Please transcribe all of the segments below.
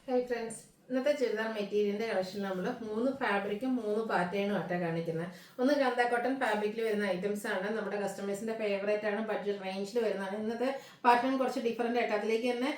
Hi friends, ഇന്നത്തെ ചുരിദാർ മെറ്റീരിയലിന്റെ collection നമ്മൾ 3 ഫാബ്രിക്കും 3 പാറ്റേണും ആയിട്ടാണ് കാണിക്കുന്നത്. ഒന്ന് കാന്ത കോട്ടൺ ഫാബ്രിക്കിൽ വരുന്ന ഐറ്റംസ് ആണ്. നമ്മുടെ കസ്റ്റമേഴ്സിന്റെ ഫേവറേറ്റ് ആണ്. ബഡ്ജറ്റ് റേഞ്ചിൽ വരുന്നതാണ്. ഇന്നത്തെ പാറ്റേൺ കുറച്ച് ഡിഫറെന്റ് ആയിട്ട് അതിലേക്ക് തന്നെ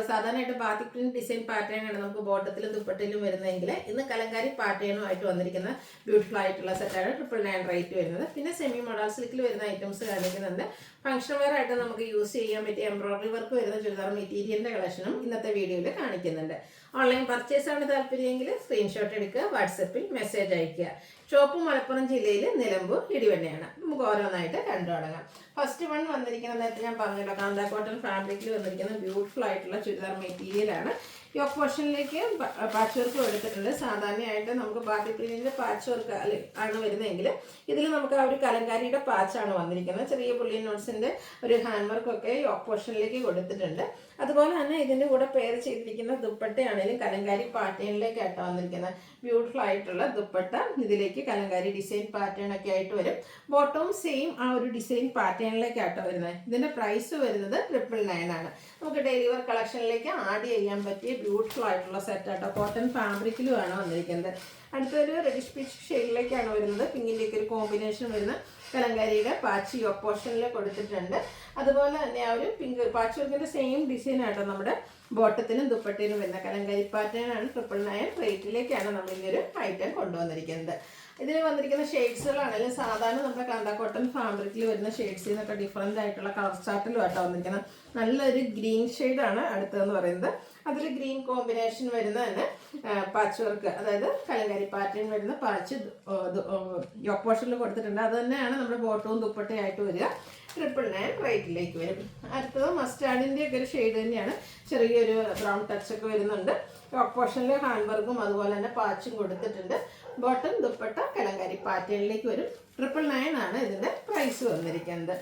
സാധാരണയായിട്ട് ബാത്തിക് പ്രിന്റ് ഡിസൈൻ പാറ്റേൺ ആണ് നമുക്ക് ബോട്ടത്തിലും ദുപ്പട്ടയിലും വരുന്നതെങ്കിൽ ഇന്ന് കലങ്കാരി പാറ്റേണും ആയിട്ട് വന്നിരിക്കുന്ന ബ്യൂട്ടിഫുൾ ആയിട്ടുള്ള സെറ്റാണ് 999 റേറ്റ് വരുന്നത്. പിന്നെ സെമി മോഡൽ സിൽക്കിൽ വരുന്ന ഐറ്റംസ് കാണിക്കുന്നുണ്ട്. ഫംഗ്ഷൻ വെയർ ആയിട്ട് നമുക്ക് യൂസ് ചെയ്യാൻ പറ്റിയ എംബ്രോയിഡറി വർക്ക് വരുന്ന ചുരിദാർ മെറ്റീരിയലിന്റെ കളക്ഷനും ഇന്നത്തെ വീഡിയോയിൽ കാണിക്കുന്നുണ്ട്. ഓൺലൈൻ പർച്ചേസ് ആണ് താല്പര്യമെങ്കിൽ സ്ക്രീൻഷോട്ട് എടുക്കുക, വാട്സപ്പിൽ മെസ്സേജ് അയക്കുക. ഷോപ്പ് മലപ്പുറം ജില്ലയിൽ നിലമ്പൂർ ഇടിവണ്ണയാണ്. നമുക്ക് ഓരോന്നായിട്ട് കണ്ടു തുടങ്ങാം. ഫസ്റ്റ് വൺ വന്നിരിക്കുന്ന നേരത്തെ ഞാൻ പറഞ്ഞല്ലോ, കാന്ത കോട്ടൺ ഫാബ്രിക്കിൽ വന്നിരിക്കുന്ന ബ്യൂട്ടിഫുൾ ആയിട്ടുള്ള ചുരിദാർ മെറ്റീരിയലാണ്. യോക്ക് പോർഷനിലേക്ക് പാച്ച് വർക്ക് എടുത്തിട്ടുണ്ട്. സാധാരണയായിട്ട് നമുക്ക് ബാത്തി പ്രിന്റിന്റെ പാച്ച് വർക്ക് ആണ് വരുന്നതെങ്കിൽ ഇതിൽ നമുക്ക് ആ ഒരു കലങ്കാരിയുടെ പാച്ചാണ് വന്നിരിക്കുന്നത്. ചെറിയ പുള്ളി നോട്ട്സിന്റെ ഒരു ഹാൻഡ് വർക്കൊക്കെ യോക്ക് പോർഷനിലേക്ക് കൊടുത്തിട്ടുണ്ട്. അതുപോലെ തന്നെ ഇതിൻ്റെ കൂടെ പെയർ ചെയ്തിരിക്കുന്ന ദുപ്പട്ടയാണെങ്കിലും കലങ്കാരി പാറ്റേണിലേക്കായിട്ടാണ് വന്നിരിക്കുന്നത്. ബ്യൂട്ടിഫുൾ ആയിട്ടുള്ള ദുപ്പട്ട ഇതിലേക്ക് കലങ്കാരി ഡിസൈൻ പാറ്റേൺ ഒക്കെ ആയിട്ട് വരും. ബോട്ടവും സെയിം ആ ഒരു ഡിസൈൻ പാറ്റേണിലേക്കായിട്ടാണ് വരുന്നത്. ഇതിൻ്റെ പ്രൈസ് വരുന്നത് 999 ആണ്. നമുക്ക് ഡെയിലി വെയർ കളക്ഷനിലേക്ക് ആഡ് ചെയ്യാൻ പറ്റിയ ബ്യൂട്ടിഫുൾ ആയിട്ടുള്ള സെറ്റ് ആട്ടോ. കോട്ടൺ ഫാബ്രിക്കിലുമാണ് വന്നിരിക്കുന്നത്. അടുത്തൊരു റെഡിഷ് പീച്ച് ഷെയ്ഡിലേക്കാണ് വരുന്നത്. പിങ്കിൻ്റെയൊക്കെ ഒരു കോമ്പിനേഷൻ വരുന്ന കലങ്കാരിയുടെ പാച്ച് യോക്ക് പോർഷനിൽ കൊടുത്തിട്ടുണ്ട്. അതുപോലെ തന്നെ ആ ഒരു പിങ്ക് പാച്ച് വർക്കിൻ്റെ സെയിം ഡിസൈൻ ആട്ടോ നമ്മുടെ ബോട്ടത്തിനും ദുപ്പട്ടയിലും വരുന്ന കലങ്കാരി പാറ്റേൺ ആണ്. 999 റേറ്റിലേക്കാണ് നമ്മൾ ഈ ഒരു ഐറ്റം കൊണ്ടുവന്നിരിക്കുന്നത്. ഇതിൽ വന്നിരിക്കുന്ന ഷെയ്ഡ്സുകളാണെങ്കിലും സാധാരണ നമ്മുടെ കാന്ത കോട്ടൺ ഫാബ്രിക്കിൽ വരുന്ന ഷെയ്ഡ്സിൽ നിന്നൊക്കെ ഡിഫറെൻ്റ് ആയിട്ടുള്ള കളർ ചാർട്ടിലുമായിട്ടാണ് വന്നിരിക്കുന്നത്. നല്ലൊരു ഗ്രീൻ ഷെയ്ഡാണ് അടുത്തതെന്ന് പറയുന്നത്. അതിൽ ഗ്രീൻ കോമ്പിനേഷൻ വരുന്ന തന്നെ പാച്ച് വർക്ക്, അതായത് കലങ്കാരി പാറ്റേൺ വരുന്ന പാച്ച് യോക്ക് പോർഷനിൽ കൊടുത്തിട്ടുണ്ട്. അത് തന്നെയാണ് നമ്മുടെ ബോട്ടവും ദുപ്പട്ടയായിട്ട് വരിക. 999 റേറ്റിലേക്ക് വരും. അടുത്തത് മസ്റ്റാർഡിൻ്റെ ഒക്കെ ഒരു ഷെയ്ഡ് തന്നെയാണ്. ചെറിയൊരു ബ്രൗൺ ടച്ചൊക്കെ വരുന്നുണ്ട്. യോക്ക് പോർഷനിൽ ഹാൻഡ് വർക്കും അതുപോലെ തന്നെ പാച്ചും കൊടുത്തിട്ടുണ്ട്. ബോട്ടം ദുപ്പട്ട കലങ്കാരി പാറ്റേണിലേക്ക് വരും. 999 ആണ് ഇതിൻ്റെ പ്രൈസ് വന്നിരിക്കുന്നത്.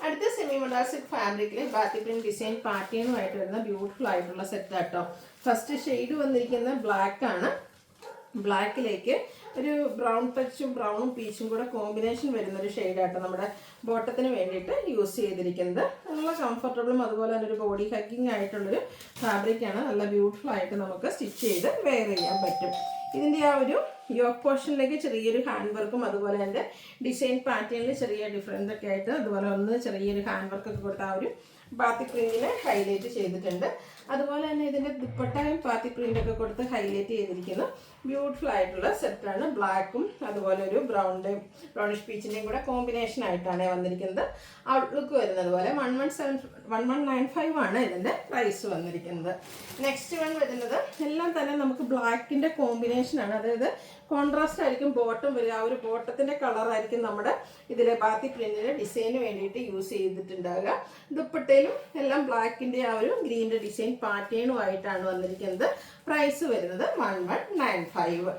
അടുത്ത സെമി മൊഡാസിക് ഫാബ്രിക്കിൽ ബാത്തി പ്രിന്റ് ഡിസൈൻ പാറ്റേണുമായിട്ട് വരുന്ന ബ്യൂട്ടിഫുൾ ആയിട്ടുള്ള സെറ്റ് ആട്ടോ. ഫസ്റ്റ് ഷെയ്ഡ് വന്നിരിക്കുന്ന ബ്ലാക്ക് ആണ്. ബ്ലാക്കിലേക്ക് ഒരു ബ്രൗൺ ടച്ചും ബ്രൗണും പീച്ചും കൂടെ കോമ്പിനേഷൻ വരുന്ന ഒരു ഷെയ്ഡാട്ടോ നമ്മുടെ ബോട്ടത്തിന് വേണ്ടിയിട്ട് യൂസ് ചെയ്തിരിക്കുന്നത്. നല്ല കംഫർട്ടബിളും അതുപോലെ തന്നെ ഒരു ബോഡി ഹഗ്ഗിങ് ആയിട്ടുള്ളൊരു ഫാബ്രിക്കാണ്. നല്ല ബ്യൂട്ടിഫുൾ ആയിട്ട് നമുക്ക് സ്റ്റിച്ച് ചെയ്ത് വെയർ ചെയ്യാൻ പറ്റും. ഇതിൻ്റെ ആ ഒരു യോക്ക് പോർഷനിലേക്ക് ചെറിയൊരു ഹാൻഡ് വർക്കും അതുപോലെ തന്നെ ഡിസൈൻ പാറ്റേണിൽ ചെറിയ ഡിഫറൻസ് ഒക്കെ ആയിട്ട് അതുപോലെ ഒന്ന് ചെറിയൊരു ഹാൻഡ് വർക്കൊക്കെ കൊടുത്ത ആ ഒരു ബാത്തി പ്രിന്റിനെ ഹൈലൈറ്റ് ചെയ്തിട്ടുണ്ട്. അതുപോലെ തന്നെ ഇതിൻ്റെ ദുപ്പട്ടയും ബാത്തി പ്രിൻ്റൊക്കെ കൊടുത്ത് ഹൈലൈറ്റ് ചെയ്തിരിക്കുന്ന ബ്യൂട്ടിഫുൾ ആയിട്ടുള്ള സെറ്റാണ്. ബ്ലാക്കും അതുപോലെ ഒരു ബ്രൗണിഷ് പീച്ചിൻ്റെയും കൂടെ കോമ്പിനേഷൻ ആയിട്ടാണ് വന്നിരിക്കുന്നത്. ഔട്ട്ലുക്ക് വരുന്നത് പോലെ 1195 ആണ് ഇതിൻ്റെ പ്രൈസ് വന്നിരിക്കുന്നത്. നെക്സ്റ്റ് വൺ വരുന്നത് എല്ലാം തന്നെ നമുക്ക് ബ്ലാക്കിൻ്റെ കോമ്പിനേഷനാണ്. അതായത് കോൺട്രാസ്റ്റ് ആയിരിക്കും ബോട്ടം വരിക. ആ ഒരു ബോട്ടത്തിൻ്റെ കളറായിരിക്കും നമ്മുടെ ഇതിലെ ബാത്തി പ്രിന്റിൻ്റെ ഡിസൈന് വേണ്ടിയിട്ട് യൂസ് ചെയ്തിട്ടുണ്ടാകുക. ദുപ്പട്ടയിലും എല്ലാം ബ്ലാക്കിൻ്റെ ആ ഒരു ഗ്രീൻ്റെ ഡിസൈൻ പാറ്റേണും ആയിട്ടാണ് വന്നിരിക്കുന്നത്. പ്രൈസ് വരുന്നത് 1195.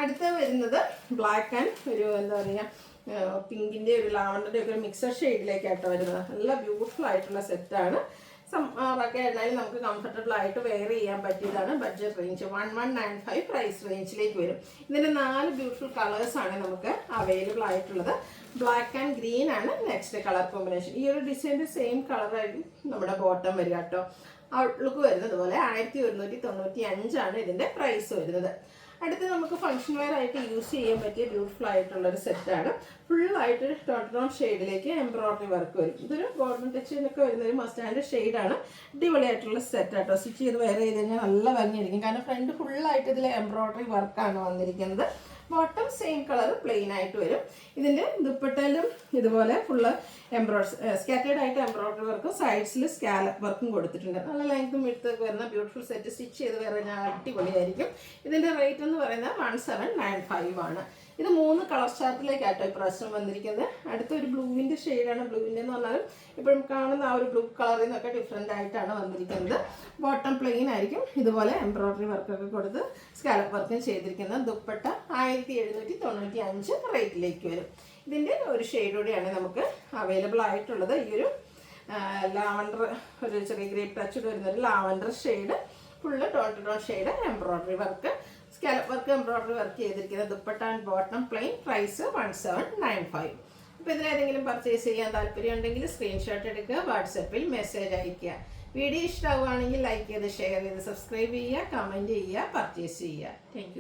അടുത്ത വരുന്നത് ബ്ലാക്ക് ആൻഡ് ഒരു എന്താ പറയുക പിങ്കിൻ്റെ ഒരു ലാവണ്ടറിൻ്റെ ഒക്കെ ഒരു മിക്സർ ഷെയ്ഡിലേക്കായിട്ടോ വരുന്നത്. നല്ല ബ്യൂട്ടിഫുൾ ആയിട്ടുള്ള സെറ്റാണ്. ഒക്കെ ആയിരുന്നാലും നമുക്ക് കംഫർട്ടബിൾ ആയിട്ട് വെയർ ചെയ്യാൻ പറ്റിയതാണ്. ബഡ്ജറ്റ് റേഞ്ച് 1195 പ്രൈസ് റേഞ്ചിലേക്ക് വരും. ഇതിൻ്റെ 4 ബ്യൂട്ടിഫുൾ കളേഴ്സാണ് നമുക്ക് അവൈലബിൾ ആയിട്ടുള്ളത്. ബ്ലാക്ക് ആൻഡ് ഗ്രീൻ ആണ് നെക്സ്റ്റ് കളർ കോമ്പിനേഷൻ. ഈ ഒരു ഡിസൈൻ്റെ സെയിം കളറായിരിക്കും നമ്മുടെ ബോട്ടം വരിക കേട്ടോ. ഔട്ട്ലുക്ക് വരുന്നത് പോലെ 1195 ആണ് ഇതിൻ്റെ പ്രൈസ് വരുന്നത്. അടുത്ത് നമുക്ക് ഫംഗ്ഷൻ വെയർ ആയിട്ട് യൂസ് ചെയ്യാൻ പറ്റിയ ബ്യൂട്ടിഫുൾ ആയിട്ടുള്ളൊരു സെറ്റാണ്. ഫുള്ളായിട്ട് ടോൺ ഷെയ്ഡിലേക്ക് എംബ്രോയിഡറി വർക്ക് വരും. ഇതൊരു ഗോൾഡൻ ടച്ചിനൊക്കെ വരുന്ന ഒരു മസ്റ്റാൻഡ് ഷെയ്ഡാണ്. അടിപൊളിയായിട്ടുള്ള സെറ്റാട്ടോ. സ്റ്റിച്ച് ചെയ്ത് വെയർ ചെയ്ത് കഴിഞ്ഞാൽ നല്ല ഭംഗിയായിരിക്കും. കാരണം ഫ്രണ്ട് ഫുള്ളായിട്ട് ഇതിൽ എംബ്രോയിഡറി വർക്കാണ് വന്നിരിക്കുന്നത്. ബോട്ടം സെയിം കളർ പ്ലെയിൻ ആയിട്ട് വരും. ഇതിൻ്റെ ദുപ്പട്ടയിലും ഇതുപോലെ ഫുള്ള് സ്കാറ്റേഡ് ആയിട്ട് എംബ്രോയിഡറി വർക്കും സൈഡ്സിൽ സ്കാലപ്പ് വർക്കും കൊടുത്തിട്ടുണ്ട്. നല്ല ലെങ്ത്തും വിഡ്ത്തൊക്കെ വരുന്ന ബ്യൂട്ടിഫുൾ സെറ്റ്. സ്റ്റിച്ച് ചെയ്ത് വേറെ കഴിഞ്ഞാൽ അടിപൊളിയായിരിക്കും. ഇതിൻ്റെ റേറ്റ് എന്ന് പറയുന്നത് 1795 ആണ്. ഇത് 3 കളർ ചാർട്ടിലേക്കാട്ടോ ഇപ്രാവശ്യം വന്നിരിക്കുന്നത്. അടുത്തൊരു ബ്ലൂവിൻ്റെ ഷെയ്ഡാണ്. ബ്ലൂവിൻ്റെ എന്ന് പറഞ്ഞാലും ഇപ്പോഴും കാണുന്ന ആ ഒരു ബ്ലൂ കളറിൽ നിന്നൊക്കെ ഡിഫറെൻ്റ് ആയിട്ടാണ് വന്നിരിക്കുന്നത്. ബോട്ടം പ്ലെയിൻ ആയിരിക്കും. ഇതുപോലെ എംബ്രോയിഡറി വർക്കൊക്കെ കൊടുത്ത് സ്കാലപ്പ് വർക്കും ചെയ്തിരിക്കുന്നത്. ദുപ്പട്ട 1795 റേറ്റിലേക്ക് വരും. ഇതിൻ്റെ ഒരു ഷെയ്ഡോടെയാണ് നമുക്ക് അവൈലബിൾ ആയിട്ടുള്ളത്. ഈ ഒരു ലാവണ്ടർ ഒരു ചെറിയ ഗ്രേപ്പ് ടച്ച് വരുന്നൊരു lavender shade, full tone shade embroidery work, scallop work embroidery work ചെയ്തിരിക്കുന്നത്. Dupatta and bottom plain. Price 1795. അപ്പോൾ ഇതിലേതെങ്കിലും പർച്ചേസ് ചെയ്യാൻ താല്പര്യം ഉണ്ടെങ്കിൽ സ്ക്രീൻഷോട്ട് എടുക്കുക, വാട്സപ്പിൽ മെസ്സേജ് അയയ്ക്കുക. വീഡിയോ ഇഷ്ടമാവുകയാണെങ്കിൽ ലൈക്ക് ചെയ്ത് ഷെയർ ചെയ്ത് സബ്സ്ക്രൈബ് ചെയ്യുക, കമൻറ്റ് ചെയ്യുക, പർച്ചേസ് ചെയ്യുക. താങ്ക്